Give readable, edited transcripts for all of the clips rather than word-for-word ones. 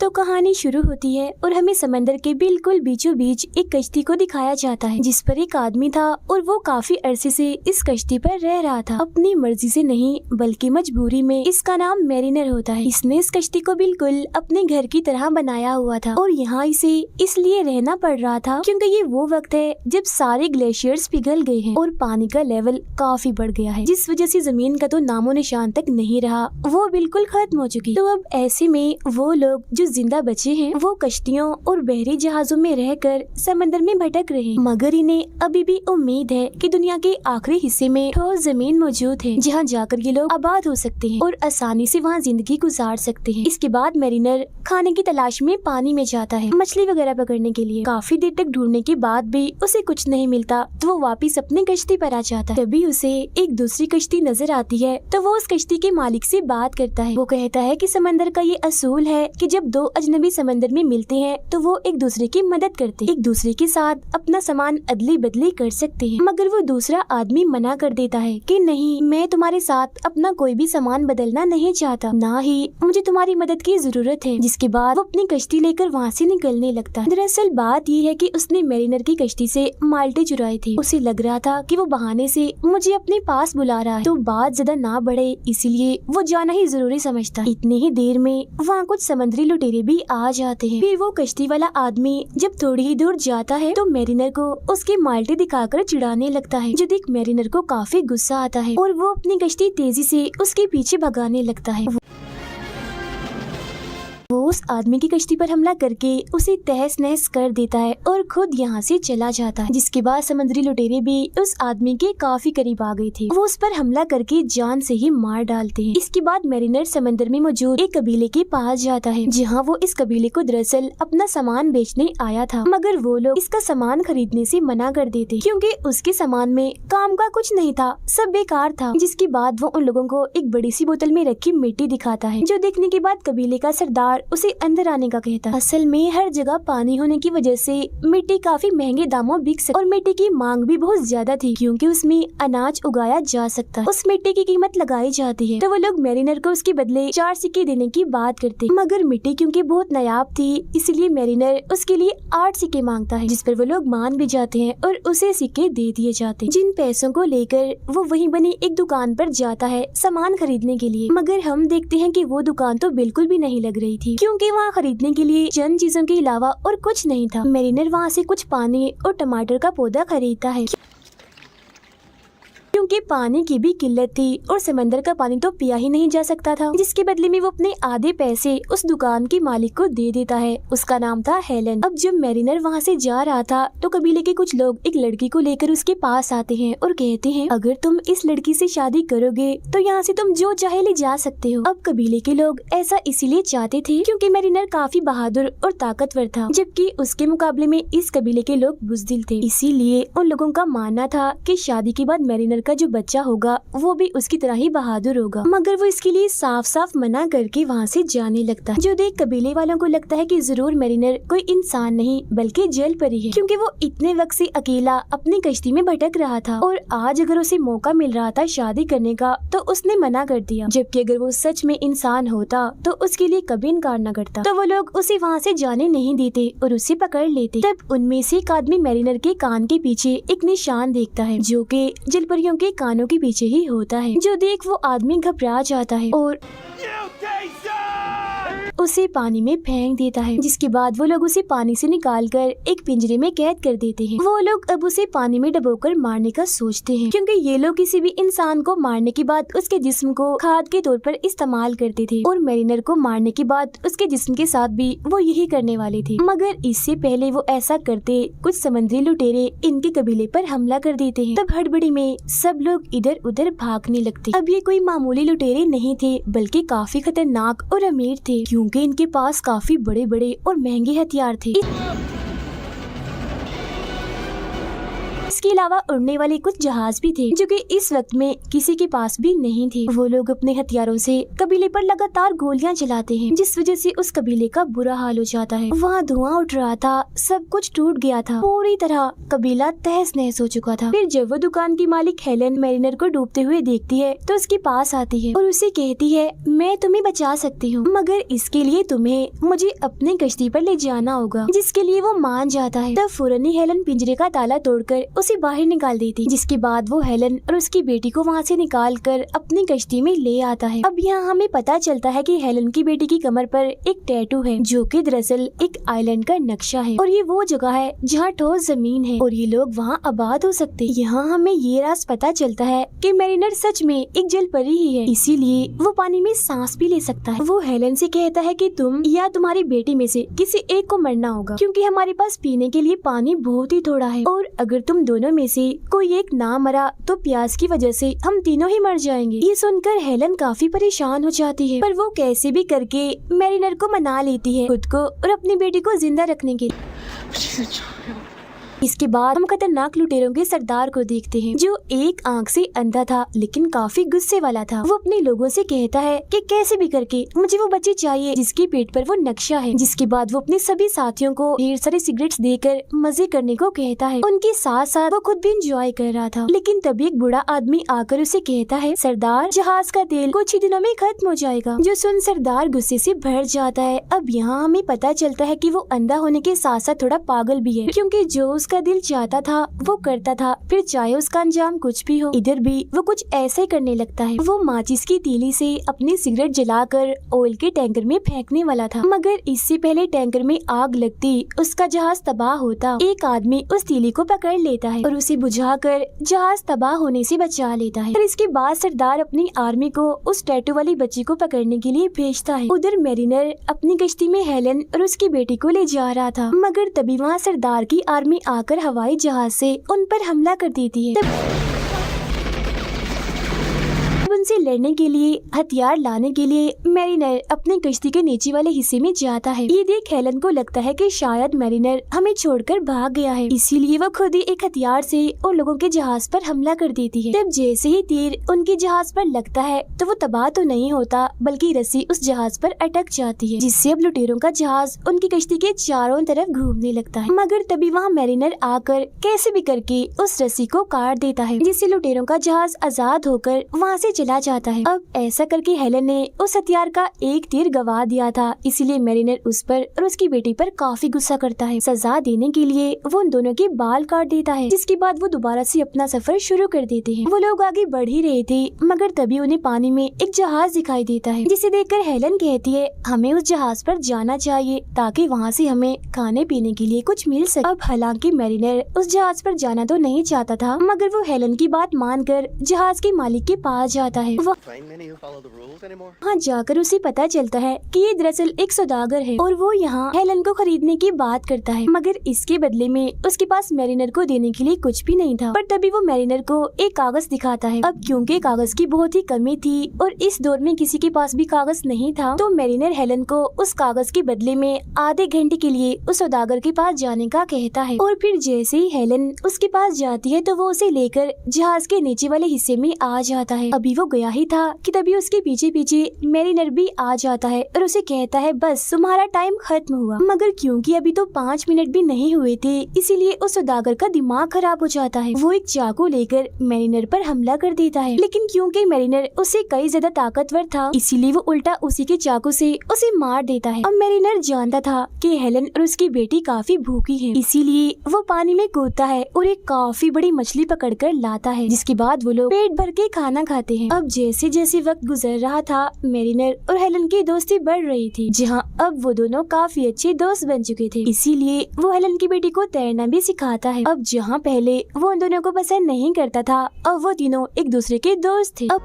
तो कहानी शुरू होती है और हमें समंदर के बिल्कुल बीचों बीच एक कश्ती को दिखाया जाता है जिस पर एक आदमी था और वो काफी अरसे से इस कश्ती पर रह रहा था, अपनी मर्जी से नहीं बल्कि मजबूरी में। इसका नाम मैरिनर होता है। इसने इस कश्ती को बिल्कुल अपने घर की तरह बनाया हुआ था और यहाँ इसे इसलिए रहना पड़ रहा था क्योंकि ये वो वक्त है जब सारे ग्लेशियर्स पिघल गए हैं और पानी का लेवल काफी बढ़ गया है, जिस वजह से जमीन का तो नामो निशान तक नहीं रहा, वो बिल्कुल खत्म हो चुकी। तो अब ऐसे में वो लोग जो जिंदा बचे हैं वो कश्तियों और बहरी जहाजों में रहकर समंदर में भटक रहे हैं, मगर इन्हें अभी भी उम्मीद है कि दुनिया के आखिरी हिस्से में ठोस जमीन मौजूद है जहाँ जाकर ये लोग आबाद हो सकते हैं और आसानी से वहाँ जिंदगी गुजार सकते हैं। इसके बाद मैरिनर खाने की तलाश में पानी में जाता है मछली वगैरह पकड़ने के लिए। काफी देर तक ढूंढने के बाद भी उसे कुछ नहीं मिलता तो वो वापिस अपनी कश्ती पर आ जाता है। तभी उसे एक दूसरी कश्ती नजर आती है तो वो उस कश्ती के मालिक से बात करता है। वो कहता है कि समंदर का ये असूल है कि जब दो अजनबी समंदर में मिलते हैं तो वो एक दूसरे की मदद करते, एक दूसरे के साथ अपना सामान अदली बदली कर सकते हैं। मगर वो दूसरा आदमी मना कर देता है कि नहीं, मैं तुम्हारे साथ अपना कोई भी सामान बदलना नहीं चाहता, ना ही मुझे तुम्हारी मदद की जरूरत है। जिसके बाद वो अपनी कश्ती लेकर वहाँ से निकलने लगता है। दरअसल बात ये है कि उसने मैरिनर की कश्ती से माल्टे चुराए थे। उसे लग रहा था कि वो बहाने से मुझे अपने पास बुला रहा है तो बात ज्यादा ना बढ़े इसलिए वो जाना ही जरूरी समझता। इतनी ही देर में वहाँ कुछ समुद्री लुटेरे भी आ जाते हैं। फिर वो कश्ती वाला आदमी जब थोड़ी ही दूर जाता है तो मैरिनर को उसके माल्टे दिखाकर चिढ़ाने लगता है, जो देख मैरिनर को काफी गुस्सा आता है और वो अपनी कश्ती तेजी से उसके पीछे भगाने लगता है। वो उस आदमी की कश्ती पर हमला करके उसे तहस नहस कर देता है और खुद यहाँ से चला जाता है। जिसके बाद समुद्री लुटेरे भी उस आदमी के काफी करीब आ गए थे। वो उस पर हमला करके जान से ही मार डालते हैं। इसके बाद मैरिनर समंदर में मौजूद एक कबीले के पास जाता है जहाँ वो इस कबीले को दरअसल अपना सामान बेचने आया था, मगर वो लोग इसका सामान खरीदने से मना कर देते क्योंकि उसके सामान में काम का कुछ नहीं था, सब बेकार था। जिसके बाद वो उन लोगों को एक बड़ी सी बोतल में रखी मिट्टी दिखाता है, जो देखने के बाद कबीले का सरदार उसे अंदर आने का कहता है। असल में हर जगह पानी होने की वजह से मिट्टी काफी महंगे दामों बिक सकती और मिट्टी की मांग भी बहुत ज्यादा थी क्योंकि उसमें अनाज उगाया जा सकता है। उस मिट्टी की कीमत लगाई जाती है तो वो लोग मैरिनर को उसके बदले 4 सिक्के देने की बात करते, मगर मिट्टी क्योंकि बहुत नायाब थी इसलिए मैरिनर उसके लिए 8 सिक्के मांगता है, जिस पर वो लोग मान भी जाते हैं और उसे सिक्के दे दिए जाते हैं। जिन पैसों को लेकर वो वहीं बनी एक दुकान पर जाता है सामान खरीदने के लिए, मगर हम देखते हैं कि वो दुकान तो बिल्कुल भी नहीं लग रही थी क्योंकि वहाँ खरीदने के लिए चंद चीजों के अलावा और कुछ नहीं था। मैरिनर वहाँ से कुछ पानी और टमाटर का पौधा खरीदता है क्योंकि पानी की भी किल्लत थी और समंदर का पानी तो पिया ही नहीं जा सकता था। जिसके बदले में वो अपने आधे पैसे उस दुकान के मालिक को दे देता है। उसका नाम था हेलन। अब जब मैरिनर वहाँ से जा रहा था तो कबीले के कुछ लोग एक लड़की को लेकर उसके पास आते हैं और कहते हैं अगर तुम इस लड़की से शादी करोगे तो यहाँ से तुम जो चाहे ले जा सकते हो। अब कबीले के लोग ऐसा इसीलिए चाहते थे क्योंकि मैरिनर काफी बहादुर और ताकतवर था, जबकि उसके मुकाबले में इस कबीले के लोग बुज़दिल थे। इसीलिए उन लोगों का मानना था कि शादी के बाद मैरिनर का जो बच्चा होगा वो भी उसकी तरह ही बहादुर होगा, मगर वो इसके लिए साफ साफ मना करके वहाँ से जाने लगता है, जो देख कबीले वालों को लगता है कि जरूर मैरिनर कोई इंसान नहीं बल्कि जल परी है क्योंकि वो इतने वक्त से अकेला अपनी कश्ती में भटक रहा था और आज अगर उसे मौका मिल रहा था शादी करने का तो उसने मना कर दिया, जबकि अगर वो सच में इंसान होता तो उसके लिए कभी इनकार न करता। तो वो लोग उसे वहाँ से जाने नहीं देते और उसे पकड़ लेते। तब उनमें से एक आदमी मैरिनर के कान के पीछे एक निशान देखता है जो कि जलपरियों के कानों के पीछे ही होता है, जो देख वो आदमी घबरा जाता है और उसे पानी में फेंक देता है। जिसके बाद वो लोग उसे पानी से निकालकर एक पिंजरे में कैद कर देते हैं। वो लोग अब उसे पानी में डुबोकर मारने का सोचते हैं क्योंकि ये लोग किसी भी इंसान को मारने के बाद उसके जिस्म को खाद के तौर पर इस्तेमाल करते थे और मैरिनर को मारने के बाद उसके जिस्म के साथ भी वो यही करने वाले थे, मगर इससे पहले वो ऐसा करते कुछ समुद्री लुटेरे इनके कबीले पर हमला कर देते हैं। तब हड़बड़ी में सब लोग इधर उधर भागने लगते। अब ये कोई मामूली लुटेरे नहीं थे बल्कि काफी खतरनाक और अमीर थे क्योंकि इनके पास काफी बड़े बड़े और महंगे हथियार थे। इसके अलावा उड़ने वाले कुछ जहाज भी थे जो कि इस वक्त में किसी के पास भी नहीं थे। वो लोग अपने हथियारों से कबीले पर लगातार गोलियां चलाते हैं, जिस वजह से उस कबीले का बुरा हाल हो जाता है। वहाँ धुआं उठ रहा था, सब कुछ टूट गया था, पूरी तरह कबीला तहस नहस हो चुका था। फिर जब वो दुकान की मालिक हेलन मैरिनर को डूबते हुए देखती है तो उसके पास आती है और उसे कहती है, मैं तुम्हें बचा सकती हूँ, मगर इसके लिए तुम्हें मुझे अपनी कश्ती पर ले जाना होगा, जिसके लिए वो मान जाता है। तब फौरन ही हेलन पिंजरे का ताला तोड़कर उसे बाहर निकाल देती, जिसके बाद वो हेलन और उसकी बेटी को वहाँ से निकाल कर अपनी कश्ती में ले आता है। अब यहाँ हमें पता चलता है कि हेलन की बेटी की कमर पर एक टैटू है जो कि दरअसल एक आइलैंड का नक्शा है और ये वो जगह है जहाँ ठोस जमीन है और ये लोग वहाँ आबाद हो सकते हैं। यहाँ हमें ये राज पता चलता है कि मैरिनर सच में एक जल परी ही है, इसीलिए वो पानी में सांस भी ले सकता है। वो हेलन से कहता है कि तुम या तुम्हारी बेटी में से किसी एक को मरना होगा, क्योंकि हमारे पास पीने के लिए पानी बहुत ही थोड़ा है, और अगर तुम दोनों में से कोई एक ना मरा तो प्यास की वजह से हम तीनों ही मर जाएंगे। ये सुनकर हेलन काफी परेशान हो जाती है, पर वो कैसे भी करके मैरिनर को मना लेती है खुद को और अपनी बेटी को जिंदा रखने के लिए। इसके बाद हम खतरनाक लुटेरों के सरदार को देखते हैं जो एक आंख से अंधा था लेकिन काफी गुस्से वाला था। वो अपने लोगों से कहता है कि कैसे भी करके मुझे वो बच्ची चाहिए जिसके पेट पर वो नक्शा है। जिसके बाद वो अपने सभी साथियों को ढेर सारे सिगरेट्स देकर मजे करने को कहता है। उनके साथ साथ वो खुद भी एंजॉय कर रहा था, लेकिन तभी एक बूढ़ा आदमी आकर उसे कहता है, सरदार जहाज का तेल कुछ ही दिनों में खत्म हो जाएगा। जो सुन सरदार गुस्से से भर जाता है। अब यहाँ हमें पता चलता है कि वो अंधा होने के साथ साथ थोड़ा पागल भी है, क्योंकि जो उसका दिल चाहता था वो करता था, फिर चाहे उसका अंजाम कुछ भी हो। इधर भी वो कुछ ऐसे करने लगता है। वो माचिस की तीली से अपनी सिगरेट जलाकर ऑयल के टैंकर में फेंकने वाला था, मगर इससे पहले टैंकर में आग लगती उसका जहाज तबाह होता। एक आदमी उस तीली को पकड़ लेता है और उसे बुझाकर जहाज तबाह होने से बचा लेता है। फिर इसके बाद सरदार अपनी आर्मी को उस टैटू वाली बच्ची को पकड़ने के लिए भेजता है। उधर मैरिनर अपनी कश्ती में हेलन और उसकी बेटी को ले जा रहा था, मगर तभी वहाँ सरदार की आर्मी आकर हवाई जहाज से उन पर हमला कर देती है। उनसे लड़ने के लिए हथियार लाने के लिए मैरिनर अपने कश्ती के नीचे वाले हिस्से में जाता है। ये देख हेलन को लगता है कि शायद मैरिनर हमें छोड़कर भाग गया है, इसीलिए वो खुद ही एक हथियार से उन लोगों के जहाज पर हमला कर देती है। तब जैसे ही तीर उनके जहाज पर लगता है तो वो तबाह तो नहीं होता, बल्कि रस्सी उस जहाज पर अटक जाती है, जिससे अब लुटेरों का जहाज उनकी कश्ती के चारों तरफ घूमने लगता है। मगर तभी वहाँ मैरिनर आकर कैसे भी करके उस रस्सी को काट देता है, जिससे लुटेरों का जहाज आजाद होकर वहाँ से चला जाता है। अब ऐसा करके हेलन ने उस हथियार का एक तीर गवा दिया था, इसीलिए मैरिनर उस पर और उसकी बेटी पर काफी गुस्सा करता है। सजा देने के लिए वो उन दोनों के बाल काट देता है, जिसके बाद वो दोबारा से अपना सफर शुरू कर देते हैं। वो लोग आगे बढ़ ही रहे थे, मगर तभी उन्हें पानी में एक जहाज दिखाई देता है, जिसे देखकर हेलन कहती है, हमें उस जहाज पर जाना चाहिए ताकि वहाँ से हमें खाने पीने के लिए कुछ मिल सके। अब हालांकि मैरिनर उस जहाज पर जाना तो नहीं चाहता था, मगर वो हेलन की बात मानकर जहाज के मालिक के पास जाता है। वहाँ जाकर उसे पता चलता है कि ये दरअसल एक सौदागर है और वो यहाँ हेलन को खरीदने की बात करता है, मगर इसके बदले में उसके पास मैरिनर को देने के लिए कुछ भी नहीं था। पर तभी वो मैरिनर को एक कागज दिखाता है। अब क्योंकि कागज की बहुत ही कमी थी और इस दौर में किसी के पास भी कागज नहीं था, तो मैरिनर हेलन को उस कागज के बदले में आधे घंटे के लिए उस सौदागर के पास जाने का कहता है। और फिर जैसे ही हेलन उसके पास जाती है तो वो उसे लेकर जहाज के नीचे वाले हिस्से में आ जाता है। अभी वो गया ही था कि तभी उसके पीछे पीछे मैरिनर भी आ जाता है और उसे कहता है, बस तुम्हारा टाइम खत्म हुआ। मगर क्योंकि अभी तो 5 मिनट भी नहीं हुए थे, इसीलिए उस सौदागर का दिमाग खराब हो जाता है। वो एक चाकू लेकर मैरिनर पर हमला कर देता है, लेकिन क्योंकि मैरिनर उससे कई ज्यादा ताकतवर था, इसीलिए वो उल्टा उसी के चाकू से उसे मार देता है। अब मैरिनर जानता था कि हेलन और उसकी बेटी काफी भूखी है, इसीलिए वो पानी में कूदता है और एक काफी बड़ी मछली पकड़कर लाता है, जिसके बाद वो लोग पेट भर के खाना खाते हैं। अब जैसे जैसे वक्त गुजर रहा था, मैरिनर और हेलन की दोस्ती बढ़ रही थी, जहां अब वो दोनों काफी अच्छे दोस्त बन चुके थे। इसीलिए वो हेलन की बेटी को तैरना भी सिखाता है। अब जहां पहले वो उन दोनों को पसंद नहीं करता था, अब वो तीनों एक दूसरे के दोस्त थे। अब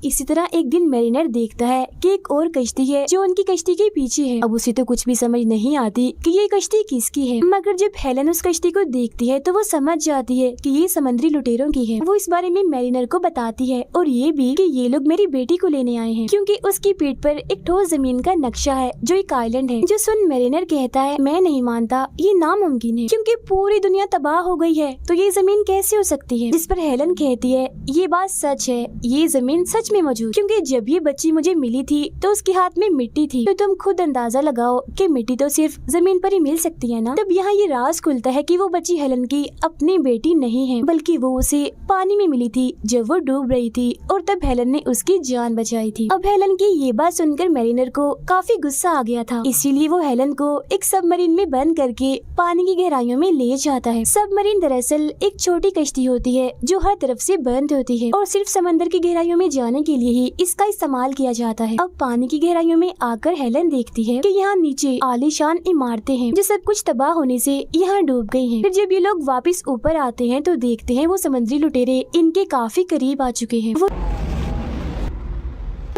इसी तरह एक दिन मैरिनर देखता है कि एक और कश्ती है जो उनकी कश्ती के पीछे है। अब उसे तो कुछ भी समझ नहीं आती कि ये कश्ती किसकी है, मगर जब हेलन उस कश्ती को देखती है तो वो समझ जाती है कि ये समुद्री लुटेरों की है। वो इस बारे में मैरिनर को बताती है और ये भी कि ये लोग मेरी बेटी को लेने आए हैं, क्योंकि उसकी पीठ पर एक ठोस जमीन का नक्शा है जो एक आइलैंड है। जो सुन मैरिनर कहता है, मैं नहीं मानता, ये नामुमकिन है, क्योंकि पूरी दुनिया तबाह हो गई है तो ये जमीन कैसे हो सकती है। जिस पर हेलन कहती है, ये बात सच है, ये जमीन सच में मौजूद, क्योंकि जब ये बच्ची मुझे मिली थी तो उसके हाथ में मिट्टी थी, तो तुम खुद अंदाजा लगाओ कि मिट्टी तो सिर्फ जमीन पर ही मिल सकती है ना। तब यहाँ ये राज खुलता है कि वो बच्ची हेलन की अपनी बेटी नहीं है, बल्कि वो उसे पानी में मिली थी जब वो डूब रही थी, और तब हेलन ने उसकी जान बचाई थी। अब हेलन की ये बात सुनकर मैरिनर को काफी गुस्सा आ गया था, इसीलिए वो हेलन को एक सबमरीन में बंद करके पानी की गहराइयों में ले जाता है। सबमरीन दरअसल एक छोटी कश्ती होती है जो हर तरफ से बंद होती है और सिर्फ समंदर की गहराइयों में जाने के लिए ही इसका इस्तेमाल किया जाता है। अब पानी की गहराइयों में आकर हेलन देखती है कि यहाँ नीचे आलीशान इमारतें हैं जो सब कुछ तबाह होने से यहाँ डूब गई हैं। फिर जब ये लोग वापस ऊपर आते हैं तो देखते हैं वो समुद्री लुटेरे इनके काफी करीब आ चुके हैं। वो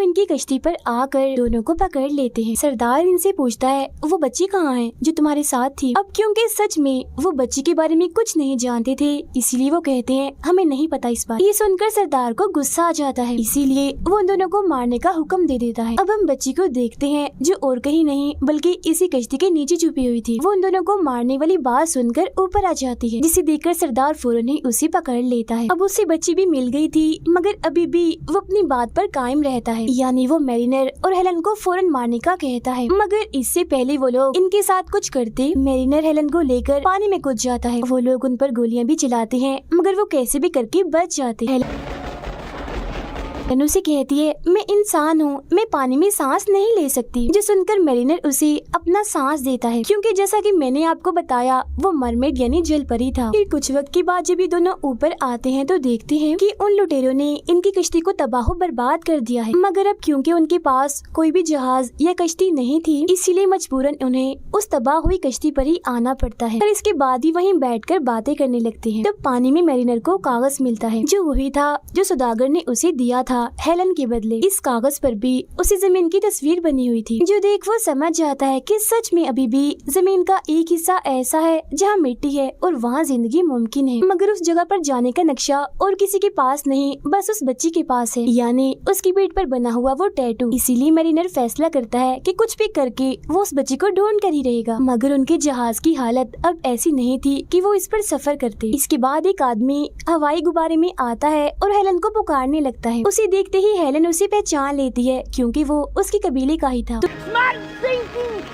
इनकी कश्ती पर आकर दोनों को पकड़ लेते हैं। सरदार इनसे पूछता है, वो बच्ची कहाँ है जो तुम्हारे साथ थी। अब क्योंकि सच में वो बच्ची के बारे में कुछ नहीं जानते थे, इसीलिए वो कहते हैं हमें नहीं पता इस बात। ये सुनकर सरदार को गुस्सा आ जाता है, इसीलिए वो उन दोनों को मारने का हुक्म दे देता है। अब हम बच्ची को देखते हैं जो और कहीं नहीं बल्कि इसी कश्ती के नीचे छुपी हुई थी। वो उन दोनों को मारने वाली बात सुनकर ऊपर आ जाती है, जिसे देखकर सरदार फौरन ही उसे पकड़ लेता है। अब उसे बच्ची भी मिल गई थी, मगर अभी भी वो अपनी बात पर कायम रहता है, यानी वो मैरिनर और हेलन को फौरन मारने का कहता है। मगर इससे पहले वो लोग इनके साथ कुछ करते, मैरिनर हेलन को लेकर पानी में कूद जाता है। वो लोग उन पर गोलियां भी चलाते हैं, मगर वो कैसे भी करके बच जाते हैं। हेलन उसे कहती है, मैं इंसान हूँ, मैं पानी में सांस नहीं ले सकती। जो सुनकर मैरिनर उसे अपना सांस देता है, क्योंकि जैसा कि मैंने आपको बताया वो मरमेड यानी जल परी था। फिर कुछ वक्त के बाद जब ये दोनों ऊपर आते हैं तो देखते हैं कि उन लुटेरों ने इनकी कश्ती को तबाह बर्बाद कर दिया है। मगर अब क्योंकि उनके पास कोई भी जहाज या कश्ती नहीं थी, इसीलिए मजबूरन उन्हें उस तबाह हुई कश्ती पर ही आना पड़ता है। और इसके बाद ही वहीं बैठकर बातें करने लगते हैं। तब पानी में मैरिनर को कागज मिलता है, जो वही था जो सौदागर ने उसे दिया था हेलन के बदले। इस कागज पर भी उसी जमीन की तस्वीर बनी हुई थी, जो देख वो समझ जाता है कि सच में अभी भी जमीन का एक हिस्सा ऐसा है जहाँ मिट्टी है और वहाँ जिंदगी मुमकिन है। मगर उस जगह पर जाने का नक्शा और किसी के पास नहीं, बस उस बच्ची के पास है, यानी उसकी पीठ पर बना हुआ वो टैटू। इसीलिए मैरिनर फैसला करता है कि कुछ भी करके वो उस बच्ची को ढूंढ कर ही रहेगा। मगर उनके जहाज की हालत अब ऐसी नहीं थी कि वो इस पर सफर करते। इसके बाद एक आदमी हवाई गुब्बारे में आता है और हेलन को पुकारने लगता है। उसे देखते ही हेलन उसे पहचान लेती है, क्योंकि वो उसके कबीले का ही था।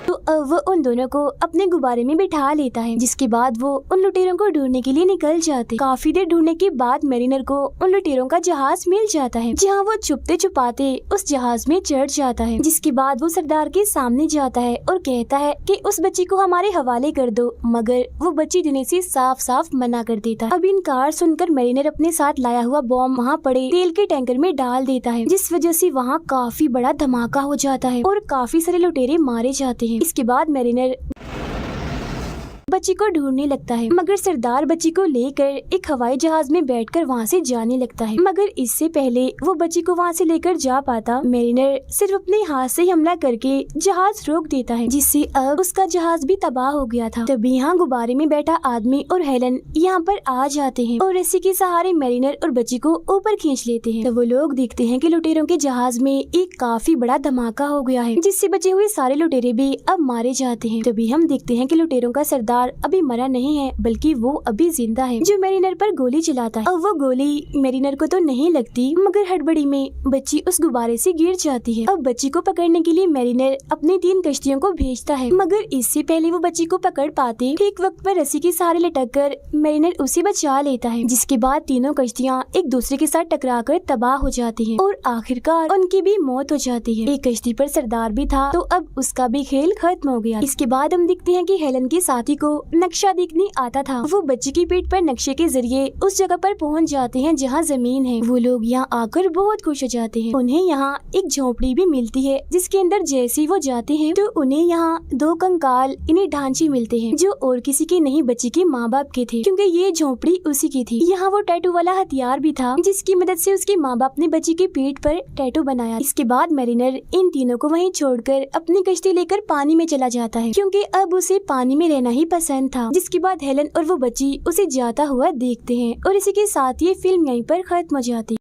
तो अब वो उन दोनों को अपने गुब्बारे में बिठा लेता है, जिसके बाद वो उन लुटेरों को ढूंढने के लिए निकल जाते। काफी देर ढूंढने के बाद मैरिनर को उन लुटेरों का जहाज मिल जाता है, जहाँ वो छुपते छुपाते उस जहाज में चढ़ जाता है। जिसके बाद वो सरदार के सामने जाता है और कहता है कि उस बच्ची को हमारे हवाले कर दो, मगर वो बच्ची देने से साफ साफ मना कर देता है। अब इनकार सुनकर मैरिनर अपने साथ लाया हुआ बॉम्ब वहाँ पड़े तेल के टैंकर में डाल देता है, जिस वजह से वहाँ काफी बड़ा धमाका हो जाता है और काफी सारे लुटेरे मारे जाते हैं। इसके बाद मैरिनर बच्ची को ढूंढने लगता है, मगर सरदार बच्ची को लेकर एक हवाई जहाज में बैठकर वहाँ से जाने लगता है। मगर इससे पहले वो बच्ची को वहाँ से लेकर जा पाता, मैरिनर सिर्फ अपने हाथ से हमला करके जहाज रोक देता है, जिससे अब उसका जहाज भी तबाह हो गया था। तभी यहाँ गुब्बारे में बैठा आदमी और हेलन यहाँ पर आ जाते हैं और रस्सी के सहारे मैरिनर और बच्ची को ऊपर खींच लेते हैं। तो वो लोग देखते हैं कि लुटेरों के जहाज में एक काफी बड़ा धमाका हो गया है, जिससे बचे हुए सारे लुटेरे भी अब मारे जाते हैं। तभी हम देखते हैं कि लुटेरों का सरदार अभी मरा नहीं है, बल्कि वो अभी जिंदा है, जो मैरिनर पर गोली चलाता है। अब वो गोली मैरिनर को तो नहीं लगती, मगर हड़बड़ी में बच्ची उस गुब्बारे से गिर जाती है। अब बच्ची को पकड़ने के लिए मैरिनर अपनी 3 कश्तियों को भेजता है, मगर इससे पहले वो बच्ची को पकड़ पाते, ठीक वक्त पर रस्सी के सहारे लटक कर मैरिनर उसे बचा लेता है। जिसके बाद तीनों कश्तियाँ एक दूसरे के साथ टकरा कर तबाह हो जाती है और आखिरकार उनकी भी मौत हो जाती है। एक कश्ती पर सरदार भी था, तो अब उसका भी खेल खत्म हो गया। इसके बाद हम देखते हैं कि हेलन के साथी को नक्शा देखने आता था। वो बच्ची की पीठ पर नक्शे के जरिए उस जगह पर पहुंच जाते हैं जहां जमीन है। वो लोग यहाँ आकर बहुत खुश हो जाते हैं। उन्हें यहाँ एक झोपड़ी भी मिलती है जिसके अंदर जैसे ही वो जाते हैं तो उन्हें यहाँ 2 कंकाल इन्हें ढांचे मिलते हैं जो और किसी के नहीं बच्ची के माँ बाप के थे, क्योंकि ये झोपड़ी उसी की थी। यहाँ वो टैटू वाला हथियार भी था जिसकी मदद से उसके माँ बाप ने बच्ची की पीठ पर टैटू बनाया। इसके बाद मैरिनर इन तीनों को वहीं छोड़कर अपनी कश्ती लेकर पानी में चला जाता है, क्योंकि अब उसे पानी में रहना ही पसंद था। जिसके बाद हेलन और वो बच्ची उसे जाता हुआ देखते हैं और इसी के साथ ये फिल्म यहीं पर खत्म हो जाती है।